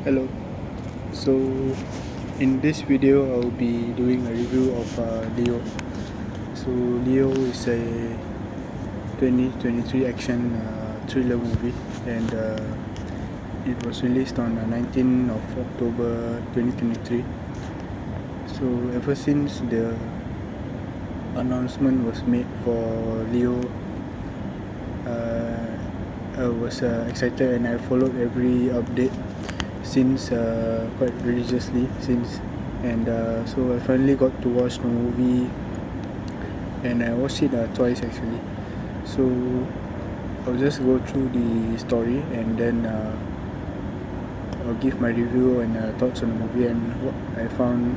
Hello. So in this video I'll be doing a review of Leo. So Leo is a 2023 action thriller movie, and it was released on 19th of October 2023. So ever since the announcement was made for Leo, I was excited, and I followed every update since quite religiously since, and so I finally got to watch the movie, and I watched it twice actually. So I'll just go through the story, and then I'll give my review and thoughts on the movie and what I found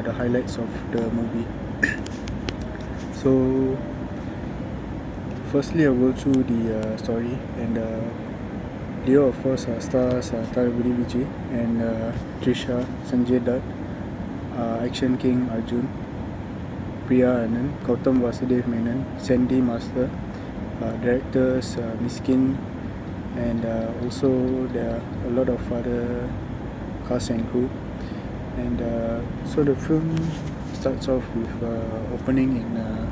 the highlights of the movie. So firstly I'll go through the story, and Leo of course stars Thalapathy Vijay and Trisha, Sanjay Dutt, Action King Arjun, Priya Anand, Gautam Vasudev Menon, Sandy Master, directors Miskin, and also there are a lot of other cast and crew. And so the film starts off with opening in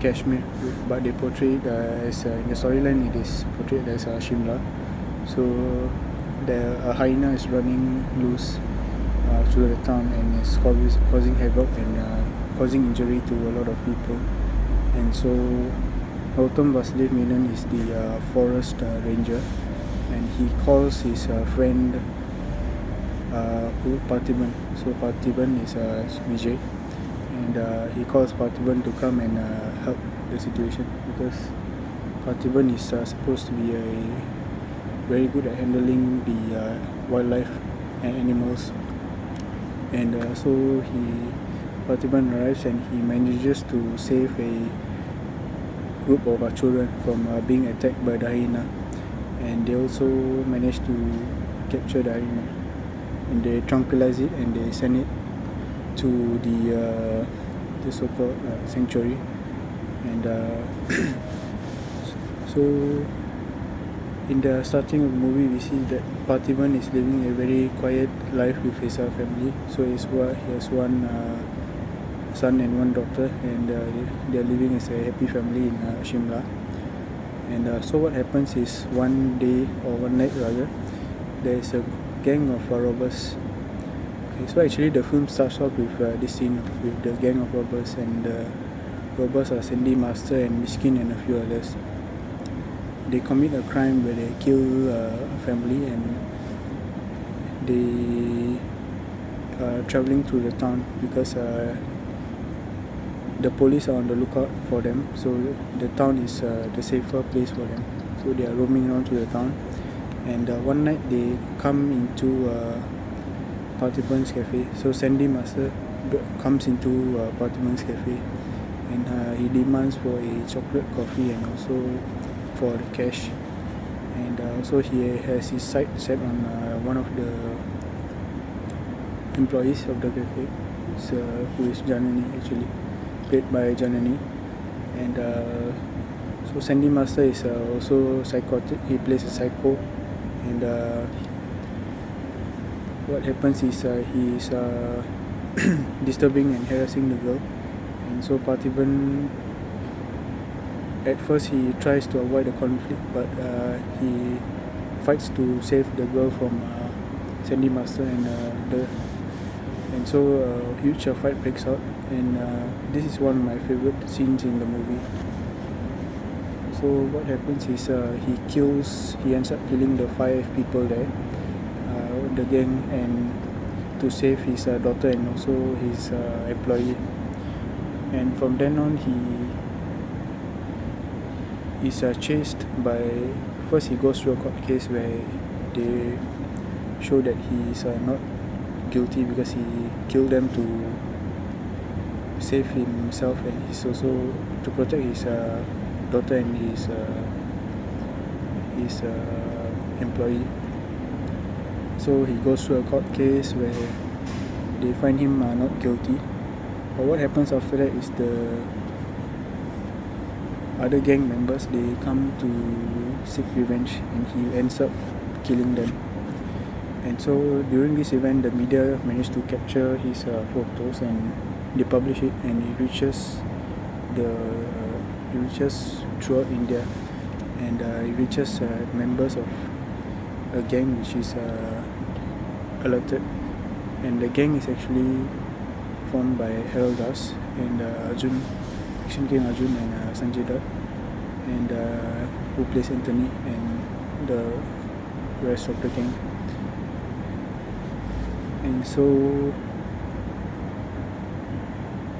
Kashmir, but they portrayed as in the storyline it is portrayed as Shimla. So a hyena is running loose through the town and is causing havoc and causing injury to a lot of people. And so Gautam Vasudev Menon is the forest ranger, and he calls his friend Parthiban. So Parthiban is Vijay, and he calls Parthiban to come and help the situation, because Parthiban is supposed to be very good at handling the wildlife and animals, and so Parthiban arrives and he manages to save a group of children from being attacked by the hyena, and they also manage to capture the hyena, and they tranquilize it and they send it to the so-called sanctuary. And so in the starting of the movie we see that Parthiban is living a very quiet life with his family. So he has one son and one daughter, and they are living as a happy family in Shimla. And so what happens is, one day or one night rather, there is a gang of robbers. Okay, so actually the film starts off with this scene with the gang of robbers, and the robbers are Sandy Master and Miskin and a few others. They commit a crime where they kill a family, and they are traveling through the town because the police are on the lookout for them, so the town is the safer place for them. So they are roaming around through the town, and one night they come into Parthiban's cafe. So Sandy Master comes into Parthiban's cafe, and he demands for a chocolate coffee and also for the cash, and also he has his sight set on one of the employees of the cafe, who is Janani, actually played by Janani. And so Sandy Master is also psychotic. He plays a psycho, and what happens is he is disturbing and harassing the girl. And so Parthiban, at first he tries to avoid the conflict, but he fights to save the girl from Sandy Master, and so a huge fight breaks out, and this is one of my favorite scenes in the movie. So what happens is he ends up killing the 5 people there, the gang, and to save his daughter and also his employee. And from then on he is chased by, first he goes through a court case where they show that he is not guilty because he killed them to save himself, and he's also to protect his daughter and his employee. So he goes through a court case where they find him not guilty. But what happens after that is the other gang members, they come to seek revenge, and he ends up killing them. And so during this event, the media managed to capture his photos, and they publish it, and the it reaches throughout India, and it reaches members of a gang which is alerted, and the gang is actually formed by Harold Das and Arjun, Action King Arjun, and Sanjay Dutt, and who plays Anthony, and the rest of the gang. And so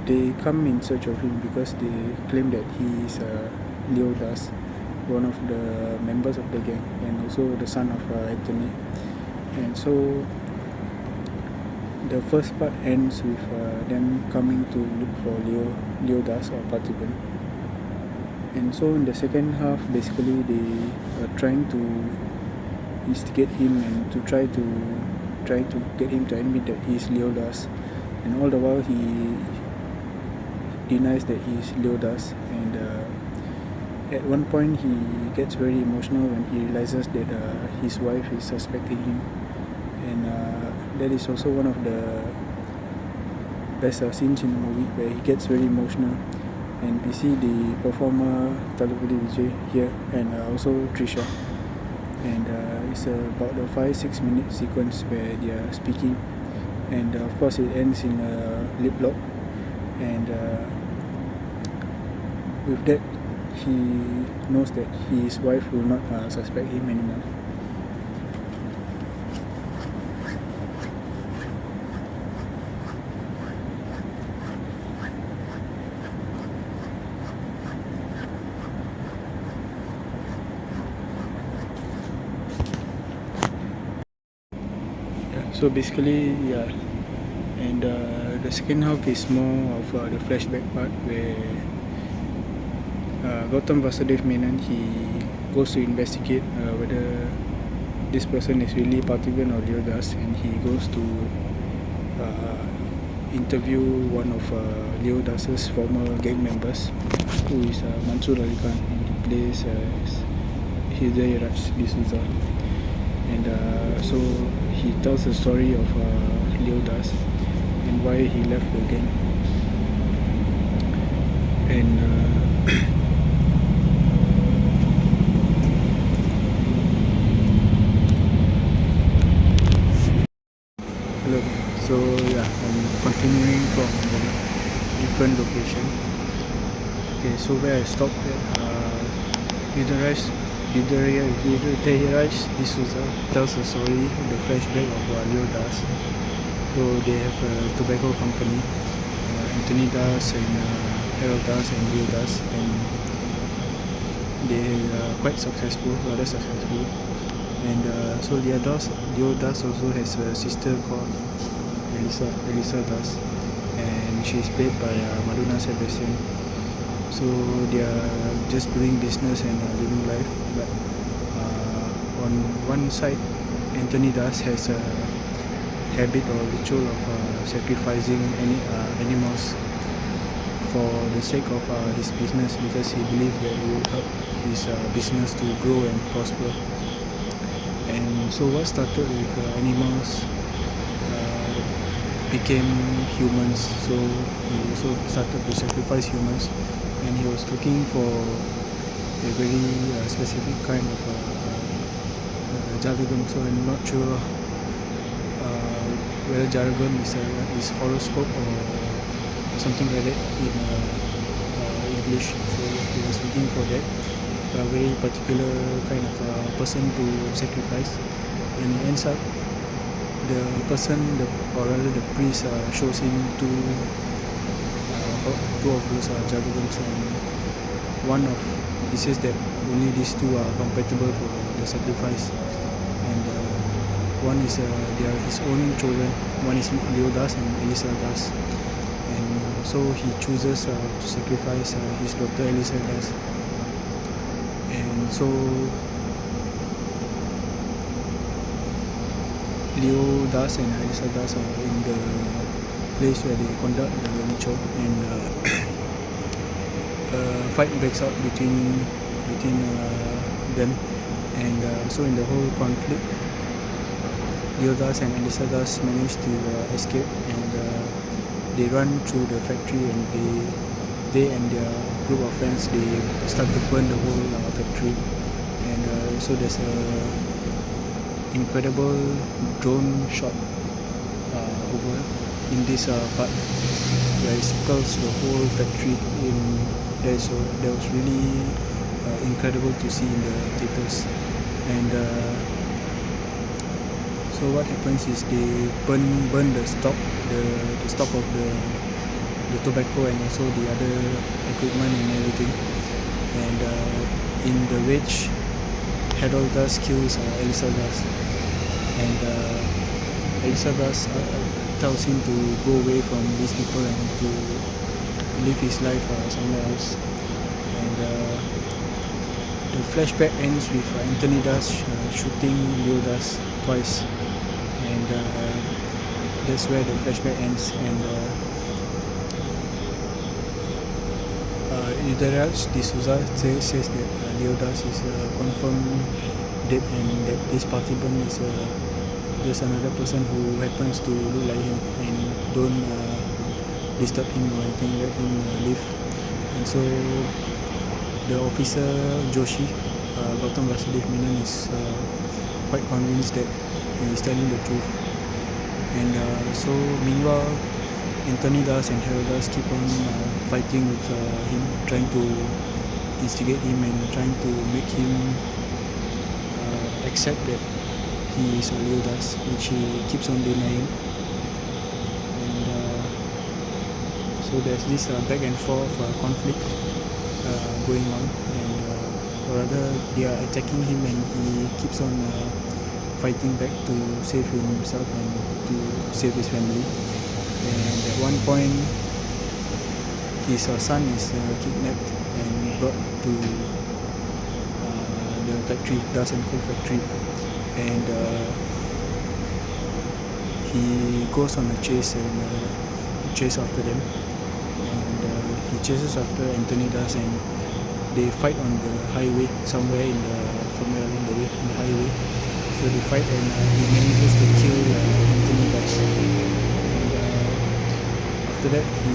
they come in search of him because they claim that he is Leo Das, one of the members of the gang, and also the son of Anthony. And so the first part ends with them coming to look for Leo Das or Parthiban. And so in the second half, basically they are trying to instigate him and to try to get him to admit that he is Leo Das, and all the while he denies that he is Leo Das. And at one point he gets very emotional when he realizes that his wife is suspecting him, and that is also one of the best scenes in the movie, where he gets very emotional. And we see the performer Thalapathy Vijay here, and also Trisha, and it's about a 5-6 minute sequence where they are speaking, and of course it ends in a lip lock, and with that he knows that his wife will not suspect him anymore. So basically, yeah, and the second half is more of the flashback part, where Gautam Vasudev Menon, he goes to investigate whether this person is really Parthiban or Leo Das, and he goes to interview one of Leo Das's former gang members, who is Mansur Ali Khan, and he plays Hidayat Raj D'Souza. And so he tells the story of Leo Das and why he left the gang. And hello. So yeah, I'm continuing from a different location. Okay, so where I stopped at, Hidayat D'Souza tells the story, the flashback of Leo Das. So they have a tobacco company, Anthony Das and Harold Das and Leo Das, and they are quite successful, rather successful. And so Leo Das also has a sister called Elisa Das, and she is played by Madonna Sebastian. So they are just doing business and living life, but on one side, Anthony Das has a habit or ritual of sacrificing animals for the sake of his business, because he believes that it will help his business to grow and prosper. And so what started with animals became humans. So he also started to sacrifice humans, and he was looking for a very specific kind of jargon. So I'm not sure whether jargon is horoscope or something like that in English. So he was looking for that, a very particular kind of person to sacrifice, and it ends up the person, or rather the priest, shows him two of those jargons, and he says that only these two are compatible for the sacrifice, and one is they are his own children. One is Leo Das and Elisa Das, and so he chooses to sacrifice his daughter Elisa Das. And so Leo Das and Elisa Das are in the place where they conduct the ritual, and a fight breaks out between them. And so in the whole conflict, Leonidas and Elisa Das manage to escape, and they run through the factory, and they and their group of friends, they start to burn the whole factory. And so there's a incredible drone shot over in this part where it circles the whole factory in there. So that was really incredible to see in the theaters. And so what happens is they burn the stock, the stock of the tobacco, and also the other equipment and everything. And in the rage, Herodas kills Elisa Das, and Elisa Das tells him to go away from these people and to live his life somewhere else. And the flashback ends with Anthony Das shooting Leonidas twice, and that's where the flashback ends. And Ilderas D'Souza says that Leonidas is confirmed dead, and that this Parthiban is just another person who happens to look like him, and don't disturb him or anything, let him live. And so the officer Joshi, Gautam Vasudev Menon, is quite convinced that he is telling the truth. And so meanwhile, Anthony Das and Herodas keep on fighting with him, trying to instigate him and trying to make him accept that he is Leonidas, which he keeps on denying. And so there's this back and forth conflict going on, and rather they are attacking him, and he keeps on fighting back to save himself and to save his family. And at one point, his son is kidnapped and brought to the factory, Das and Co factory, and he goes on a chase and chase after them, and he chases after Anthony Das, and they fight on the highway somewhere along the way in the highway. So they fight, and he manages to kill Anthony Das. After that, he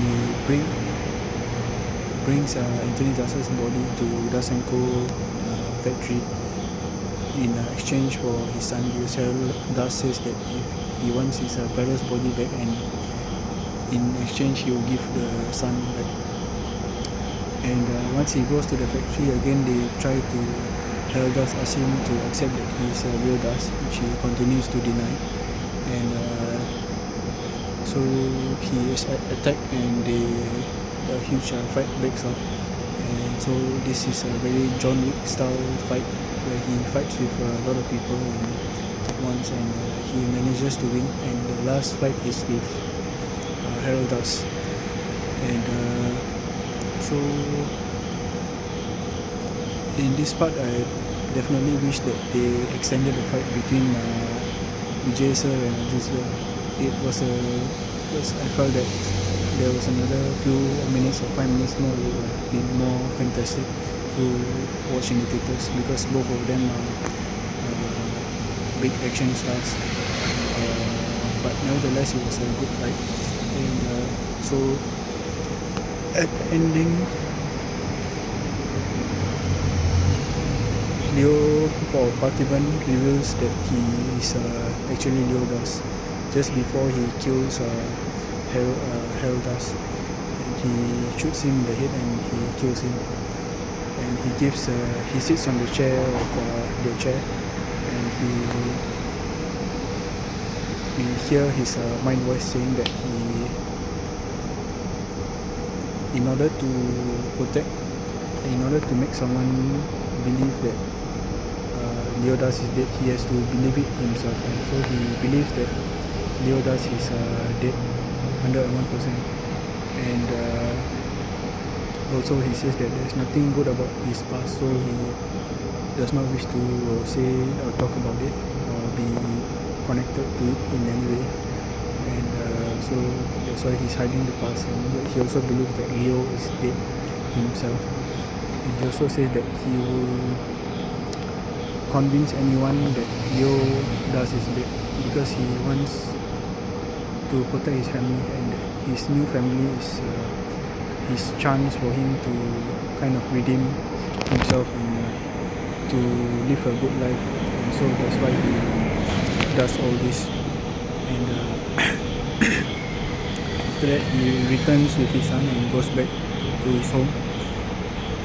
brings Anthony Das's body to Das & Co factory in exchange for his son, because Das says that he wants his brother's body back, and in exchange he will give the son back. And once he goes to the factory again, they try to, Herodas asks him to accept that he is Leonidas, which he continues to deny. And so he is attacked, and a huge fight breaks out. And so this is a very John Wick style fight, where he fights with a lot of people at once, and he manages to win. And the last fight is with Herodas. And so in this part, I definitely wish that they extended the fight between Vijay sir and Arjun sir. It was because I felt that there was another few minutes or 5 minutes more, it would have been more fantastic to watch in the theaters, because both of them are big action stars. But nevertheless, it was a good fight. And so at the ending, Leo or Parthiban reveals that he is actually Leonidas just before he kills Herodas. He shoots him in the head and he kills him. And he sits on the chair of the chair, and we hear his mind voice saying that in order to make someone believe that Leonidas is dead, he has to believe it himself. And so he believes that Leonidas is dead 101%. And also he says that there's nothing good about his past, so he does not wish to say or talk about it or be connected to it in any way. And so that's why he's hiding the past. And he also believes that Leo is dead himself. And he also says that he will convince anyone that Leo does his bit because he wants to protect his family, and his new family is his chance for him to kind of redeem himself and to live a good life. And so that's why he does all this. And after that, he returns with his son and goes back to his home.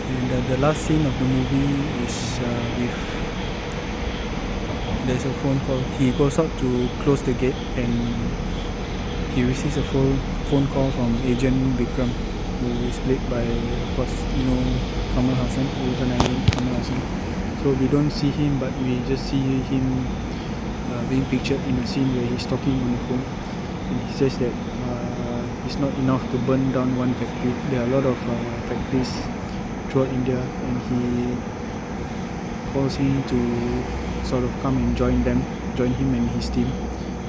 And the last scene of the movie is with there's a phone call. He goes out to close the gate and he receives a phone call from Agent Vikram, who is played by, of course, Kamal Hassan, Kamal Hassan. So we don't see him, but we just see him being pictured in a scene where he's talking on the phone, and he says that it's not enough to burn down one factory. There are a lot of factories throughout India, and he calls him to sort of come and join him and his team.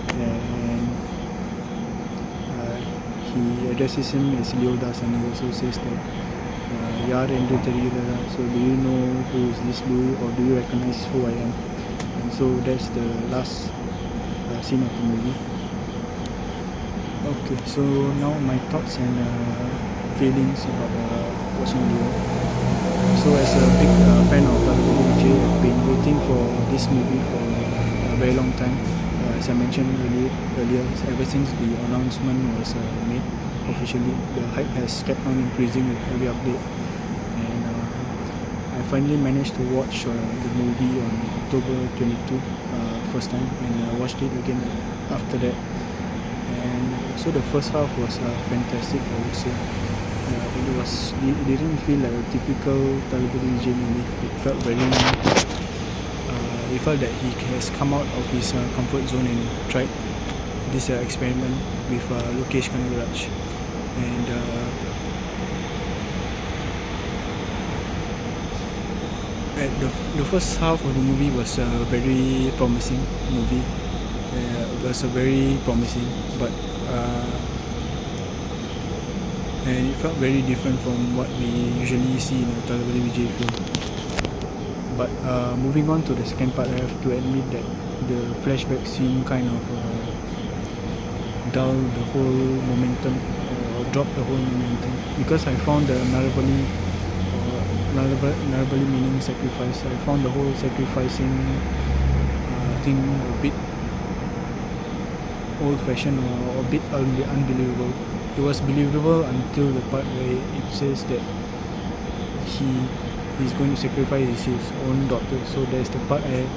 And he addresses him as Leo Das, and he also says that Yaar endu theriyudara, so do you know who is this Louis, or do you recognize who I am? And so that's the last scene of the movie. Okay, so now my thoughts and feelings about watching Leo. So as a big fan of Thalapathy Vijay, I've been waiting for this movie for a very long time. As I mentioned earlier, ever since the announcement was made officially, the hype has kept on increasing with every update. And I finally managed to watch the movie on October 22, first time, and I watched it again after that. And so the first half was fantastic, I would say. It didn't feel like a typical Thalapathy Vijay movie. It felt very he felt that he has come out of his comfort zone and tried this experiment with Lokesh Kanagaraj. And at the first half of the movie was a very promising movie. It was very promising, but and it felt very different from what we usually see in a Thalapathy Vijay film. But moving on to the second part, I have to admit that the flashback scene kind of dulled the whole momentum, or dropped the whole momentum, because I found the Narabali meaning sacrifice. I found the whole sacrificing thing a bit old-fashioned or a bit unbelievable. It was believable until the part where it says that he's going to sacrifice his own daughter. So there's the part and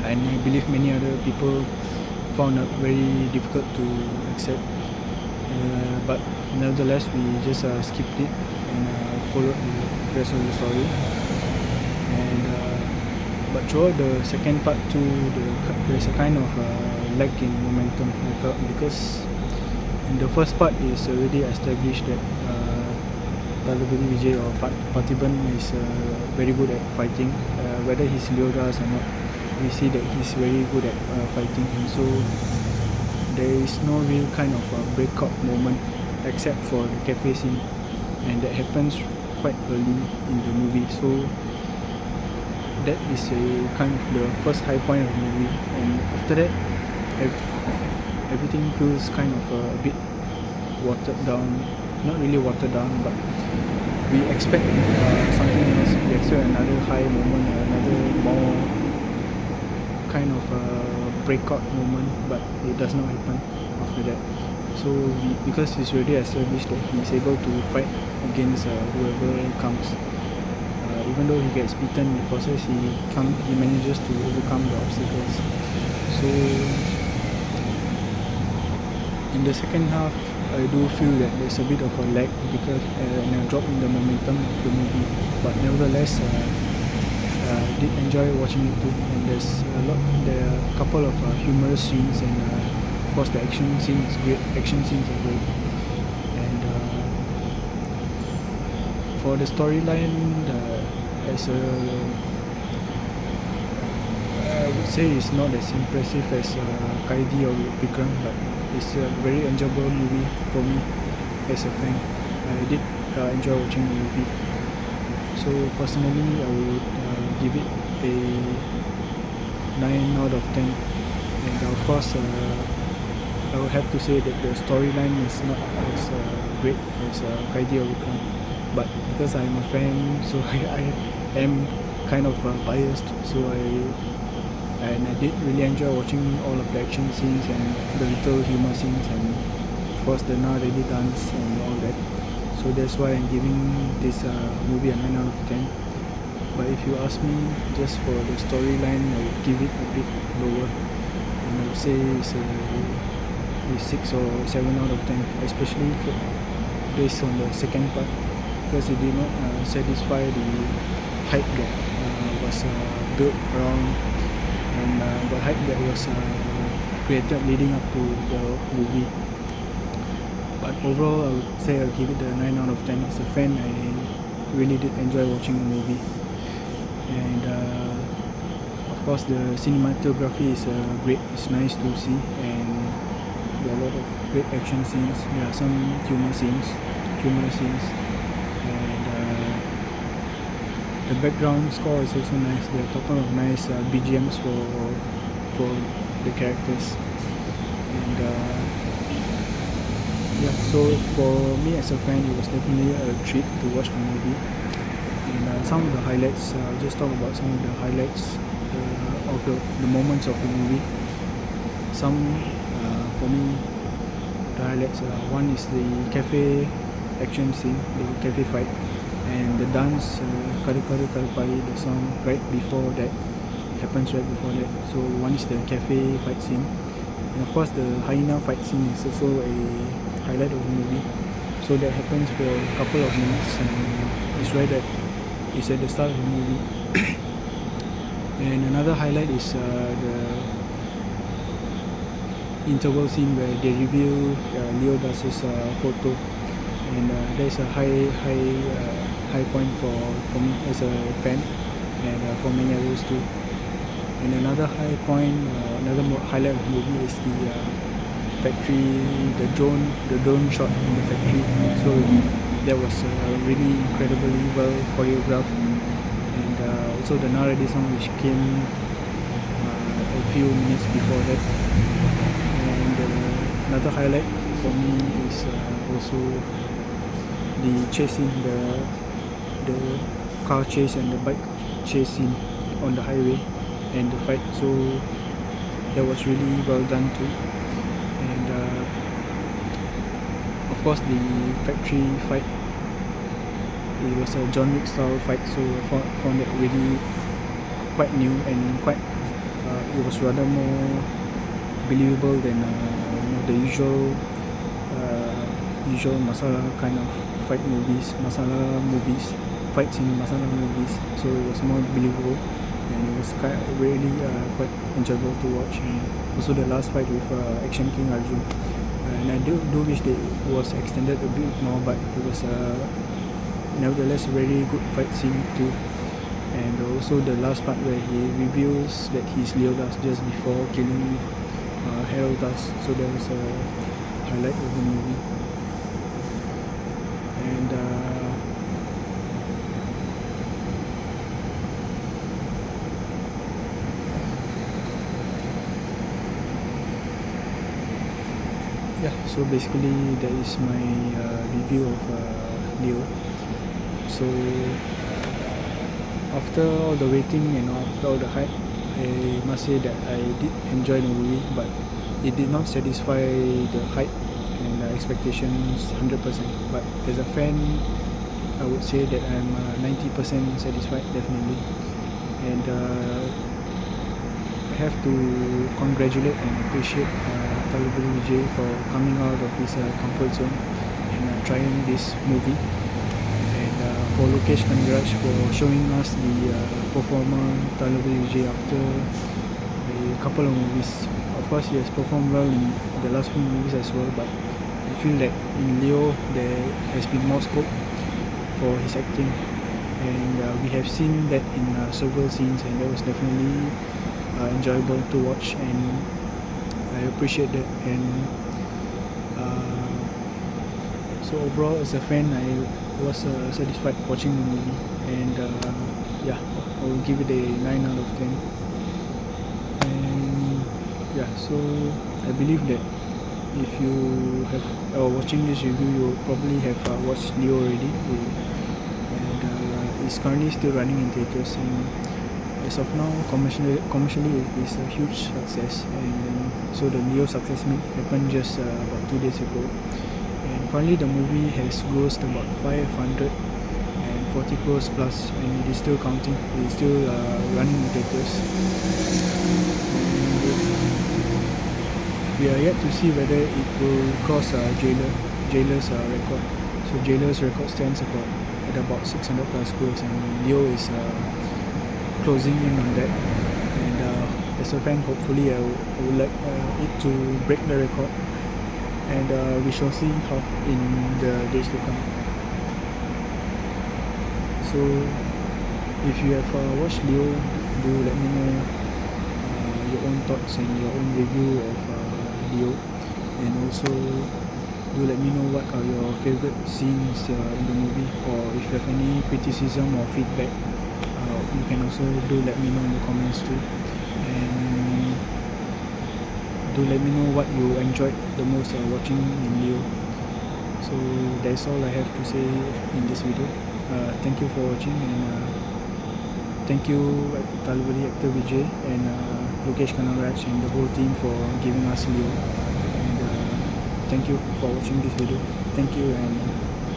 I believe many other people found it very difficult to accept. But nevertheless, we just skipped it and followed the rest of the story. And but throughout the second part too, there's a kind of lack in momentum, I felt, because in the first part is already established that Thalapathy Vijay or Parthiban is very good at fighting. Whether he's Leo Das or not, we see that he's very good at fighting, and so there is no real kind of breakout moment except for the cafe scene, and that happens quite early in the movie. So that is a kind of the first high point of the movie, and after that everything feels kind of a bit watered down. Not really watered down, but we expect something else. We expect another high moment, another more kind of breakout moment, but it does not happen after that. So because it's already established that he's able to fight against whoever comes, even though he gets beaten in the process, he manages to overcome the obstacles. So in the second half, I do feel that there's a bit of a lag because and a drop in the momentum of the movie. But nevertheless, I did enjoy watching it too. And there are a couple of humorous scenes, and of course the action scene is great. Action scenes are great. And for the storyline, as I would say it's not as impressive as Kaidi or Vikram, but it's a very enjoyable movie for me as a fan. I did enjoy watching the movie. So personally, I would give it a 9 out of 10. And of course, I would have to say that the storyline is not as great as Kaiji Arukan, but because I'm a fan, so I am kind of biased. So I did really enjoy watching all of the action scenes and the little humor scenes, and of course the Na-ready dance and all that. So that's why I'm giving this movie a 9 out of 10. But if you ask me just for the storyline, I would give it a bit lower, and I would say it's a 6 or 7 out of 10, especially based on the second part, because it did not satisfy the hype that was built around, and the hype that was created leading up to the movie. But overall, I would say I'll give it a 9 out of 10. As a fan, I really did enjoy watching the movie, and of course the cinematography is great. It's nice to see, and there are a lot of great action scenes. There are some humor scenes, and the background score is also nice. There are a couple of nice BGMs for the characters, and yeah. So for me as a fan, it was definitely a treat to watch the movie. And some of the highlights, I'll just talk about some of the highlights of the moments of the movie. Some for me, the highlights, one is the cafe action scene, the cafe fight, and the dance, Karu Karu Karupai, the song right before that, happens right before that. So one is the cafe fight scene, and of course the hyena fight scene is also a highlight of the movie. So that happens for a couple of minutes, and it's right at the start of the movie. And another highlight is the interval scene where they reveal Leodas's photo, and there's a high point for me as a fan, and for many others too. And another high point, highlight of the movie is the factory, the drone shot in the factory. So that was really incredibly well choreographed, and also the Na-ready song, which came a few minutes before that. And another highlight for me is also the chase scene, the car chase and the bike chase scene on the highway, and the fight. So that was really well done too. And of course the factory fight, it was a John Wick style fight, so I found it really quite new, and quite it was rather more believable than the usual masala kind of fights in masala movies. So it was more believable, and it was really quite enjoyable to watch. And also the last fight with Action King Arjun, and I do wish that it was extended a bit more, but it was nevertheless a very good fight scene too. And also the last part where he reveals that he's Leodas just before killing Heraldus. So that was a highlight of the movie. And yeah, so basically that is my review of Leo. So after all the waiting and after all the hype, I must say that I did enjoy the movie, but it did not satisfy the hype and the expectations 100%. But as a fan, I would say that I'm 90% satisfied, definitely. And I have to congratulate and appreciate Thalapathy Vijay for coming out of his comfort zone and trying this movie. And for Lokesh Kanagaraj for showing us the performer Thalapathy Vijay after a couple of movies. Of course, he has performed well in the last few movies as well, but I feel that in Leo there has been more scope for his acting, and we have seen that in several scenes, and that was definitely enjoyable to watch, and I appreciate that. And so overall, as a fan, I was satisfied watching the movie, and yeah, I will give it a 9 out of 10. And yeah, so I believe that if you have watching this review, you probably have watched Leo already, and it's currently still running in theaters. And as of now, commercially it is a huge success. And so the Leo success meet happened just about 2 days ago. And currently the movie has grossed about 540 crores plus, and it is still counting. It is still running in theaters. We are yet to see whether it will cross Jailer's record. So Jailer's record stands at about 600 plus crores, and Leo is closing in on that. And as a fan, hopefully I would like it to break the record, and we shall see how in the days to come. So if you have watched Leo, do let me know your own thoughts and your own review of Leo, and also do let me know what are your favorite scenes in the movie, or if you have any criticism or feedback, you can also do let me know in the comments too. And do let me know what you enjoyed the most watching in Leo. So that's all I have to say in this video. Thank you for watching, and thank you Talabadi actor Vijay and Lokesh Kanaraj and the whole team for giving us Leo. And thank you for watching this video. Thank you, and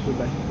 goodbye.